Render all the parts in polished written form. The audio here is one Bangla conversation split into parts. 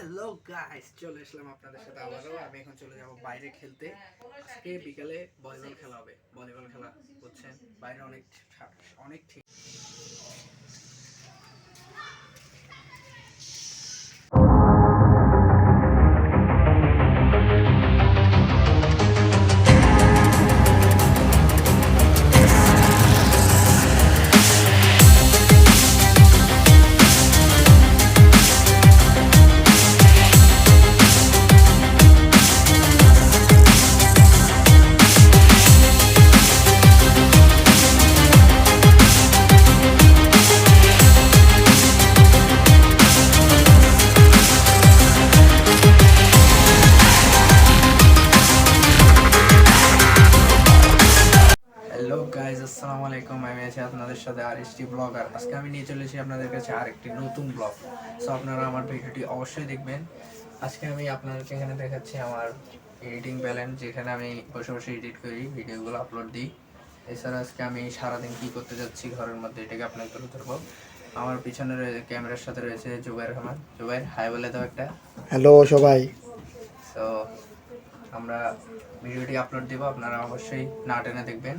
হ্যালো গাইস, চলে আসলাম আপনাদের সাথে আবারও। আমি এখন চলে যাব বাইরে খেলতে। আজকে বিকালে ভলিবল খেলা হবে। ভলিবল খেলা বুঝছেন, বাইরে অনেক অনেক ঠিক। হ্যালো গাইজ, আসসালামু আলাইকুম। আমি আছি আপনাদের সাথে আরএসটি ব্লগার। আজকে আমি নিয়ে চলেছি আপনাদের কাছে আরেকটি নতুন ব্লগ। সো আপনারা আমার ভিডিওটি অবশ্যই দেখবেন। আজকে আমি আপনাদেরকে এখানে দেখাচ্ছি আমার এডিটিং প্যালেন, যেখানে আমি বসে বসে এডিট করি, ভিডিওগুলো আপলোড দিই। এছাড়া আজকে আমি সারাদিন কী করতে যাচ্ছি ঘরের মধ্যে, এটাকে আপনাকে তুলে ধরবো। আমার পিছনে ক্যামেরার সাথে রয়েছে জুবাইর রহমান। জুবাইর, হাই বলে দাও একটা। হ্যালো সবাই। তো আমরা ভিডিওটি আপলোড দেবো, আপনারা অবশ্যই না টেনে দেখবেন।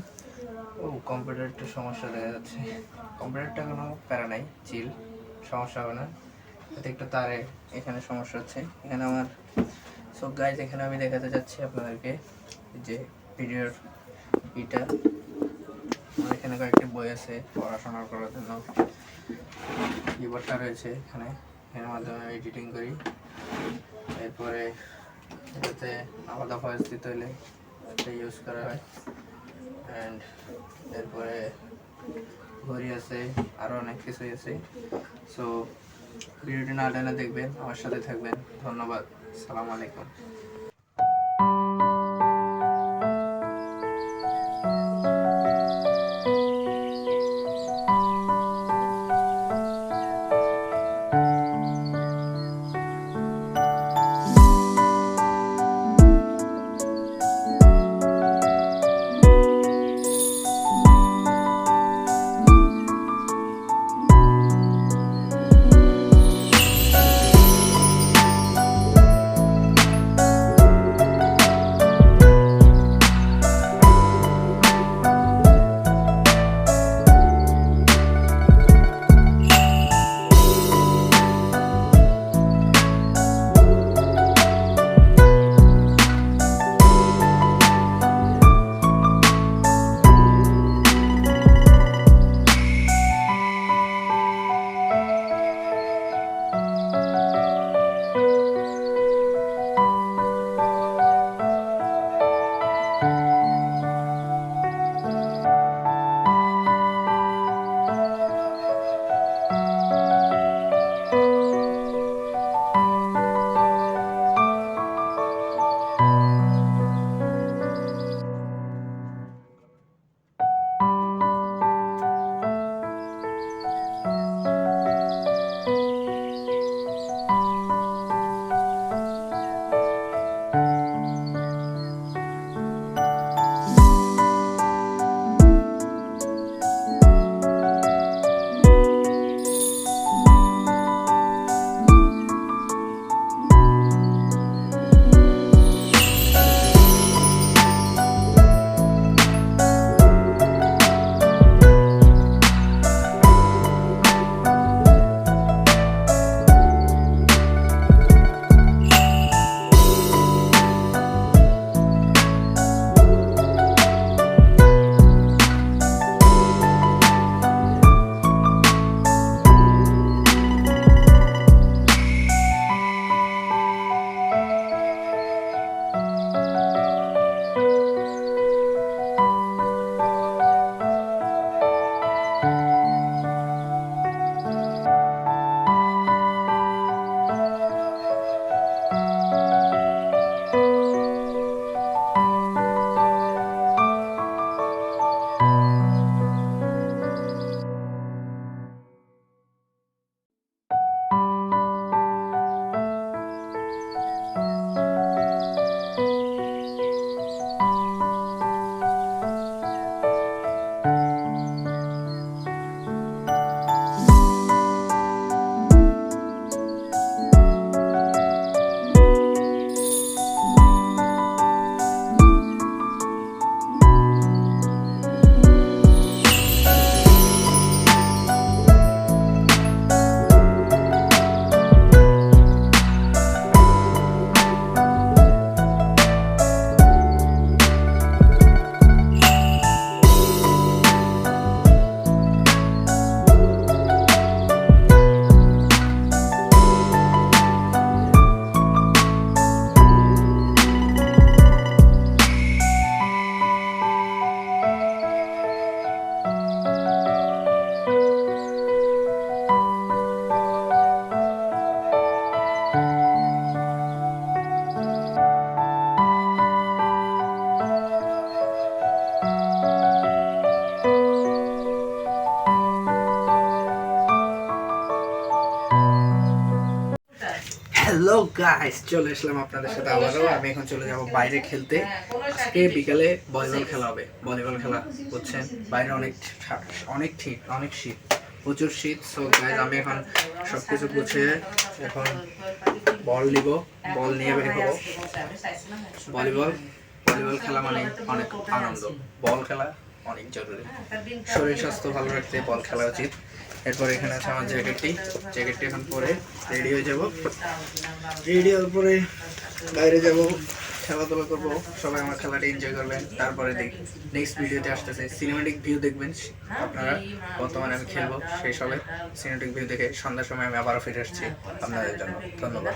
ও, কম্পিউটার একটু সমস্যা দেখা যাচ্ছে। কম্পিউটারটা কোনো প্যারা নাই, চিল, সমস্যা হবে না। এতে একটু তারে এখানে সমস্যা হচ্ছে। এখানে আমার সব গাইজ, এখানে আমি দেখাতে যাচ্ছি আপনাদেরকে যে ভিডিওর ইটা। আমার এখানে কয়েকটি বই আছে পড়াশোনা করার জন্য। কিবোর্ডটা রয়েছে এখানে, এর মাধ্যমে আমি এডিটিং করি। এরপরে এটাতে আলাদা ভয়েস দিতে হলে এটা ইউজ করা হয়। অ্যান্ড এরপরে ঘড়ি আছে, আরও অনেক কিছুই আছে। সো ভিডিওটি না টেনে দেখবেন, আমার সাথে থাকবেন। ধন্যবাদ। আসসালামু আলাইকুম। হ্যালো গাইস, চলে আসলাম আপনাদের সাথে আবারও। আমি এখন চলে যাব বাইরে খেলতে। আজকে বিকালে ভলিবল খেলা হবে। ভলিবল খেলা বুঝছেন, বাইরে অনেক শীত, প্রচুর শীত। সো গাইস, আমি এখন সবকিছু গুছিয়ে এখন বল নিব, বল নিয়ে বের হবো। ভলিবল খেলা মানে অনেক আনন্দ। বল খেলা অনেক জরুরি, শরীর স্বাস্থ্য ভালো রাখতে বল খেলা উচিত। এরপর এখানে আছে আমার জ্যাকেটটি এখন পরে রেডি হয়ে যাব। রেডি হওয়ার পরে বাইরে যাব, খেলাধুলা করবো, সবাই আমার খেলাটা এনজয় করবেন। তারপরে নেক্সট ভিডিওতে আসতেছে সিনেমেটিক ভিউ দেখবেন আপনারা। বর্তমানে আমি খেলবো, সেই সবে সিনেমেটিক ভিউ দেখে সন্ধ্যার সময় আমি আবারও ফিরে আসছি আপনাদের জন্য। ধন্যবাদ।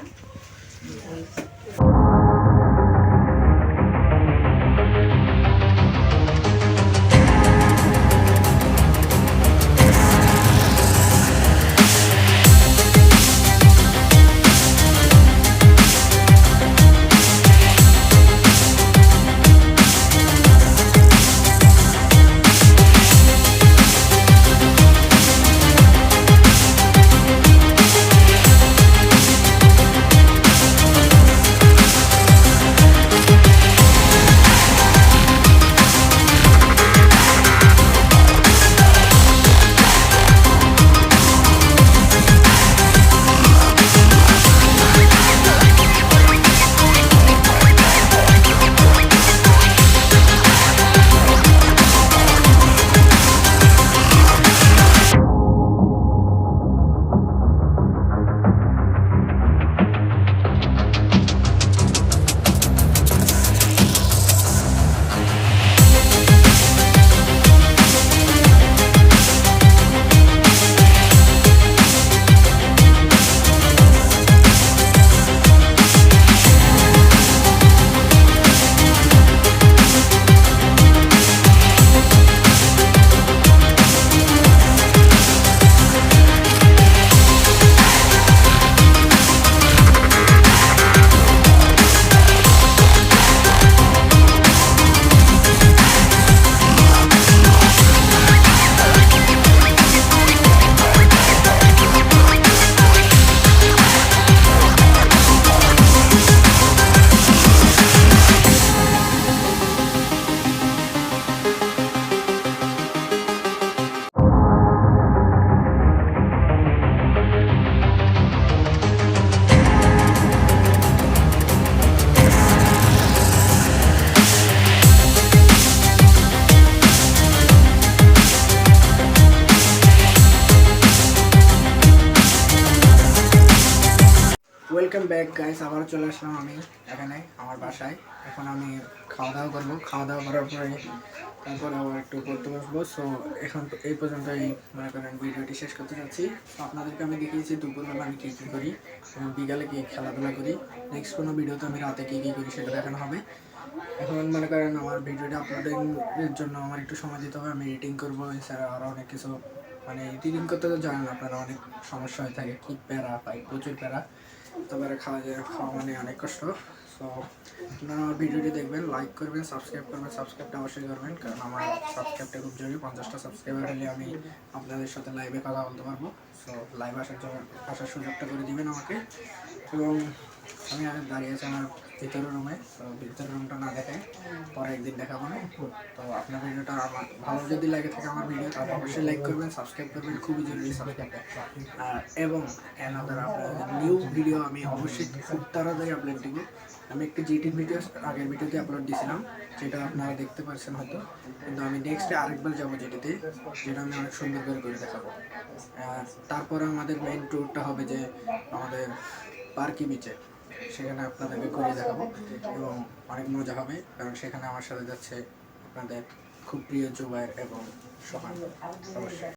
ওয়েলকাম ব্যাক গাইস, আবার চলে আসলাম আমি এখানে আমার বাসায়। এখন আমি খাওয়া দাওয়া করবো। খাওয়া দাওয়া করার পরে তারপর আবার একটু পড়তে বসবো। সো এখন এই পর্যন্তই মনে করেন ভিডিওটি শেষ করতে যাচ্ছি। তো আপনাদেরকে আমি দেখিয়েছি দুপুরবেলা আমি কী কী করি এবং বিকালে কী খেলাধুলা করি। নেক্সট কোনো ভিডিওতে আমি রাতে কী কী করি সেটা দেখানো হবে। এখন মনে করেন আমার ভিডিওটা আপলোডের জন্য আমার একটু সময় দিতে হবে। আমি এডিটিং করবো, এছাড়া আরও অনেক কিছু, মানে এডিটিং করতে তো জানেন আপনারা অনেক সমস্যা হয়ে থাকে, কি প্যারা পাই, প্রচুর প্যারা। তারপরে খাওয়া মানে অনেক কষ্ট। সো আপনারা আমার ভিডিওটি দেখবেন, লাইক করবেন, সাবস্ক্রাইবটা অবশ্যই করবেন, কারণ আমার সাবস্ক্রাইবটা খুব জরুরি। 50টা সাবস্ক্রাইবার হলে আমি আপনাদের সাথে লাইভে কথা বলতে পারবো। সো লাইভ আসার সুযোগটা করে দিবেন আমাকে। এবং আমি দাঁড়িয়ে আছি আমার ভিতরের রুমে। তো ভিতরের রুমটা না দেখে পরে একদিন দেখাবো না। তো আপনার ভিডিওটা আমার ভালো যদি লাগে থাকে আমার ভিডিও, তাহলে অবশ্যই লাইক করবেন, সাবস্ক্রাইব করবেন, খুবই জরুরি সাবস্ক্রাইবটা। এবং আপনাদের নিউ ভিডিও আমি অবশ্যই খুব তাড়াতাড়ি আপলোড দিব। আমি একটি জিটির ভিডিও আগের ভিডিওতে আপলোড দিয়েছিলাম, যেটা আপনারা দেখতে পাচ্ছেন হয়তো, কিন্তু আমি নেক্সটে আরেকবার যাবো জিটিতে, যেটা আমি অনেক সুন্দর করে দেখাবো। আর তারপরে আমাদের মেইন ট্যুরটা হবে যে আমাদের পার্কি বিচে, সেখানে আপনাদেরকে ঘুরে দেখাবো এবং অনেক মজা হবে, কারণ সেখানে আমার সাথে যাচ্ছে আপনাদের খুব প্রিয় জুবায়ের এবং সোহান। অবশ্যই।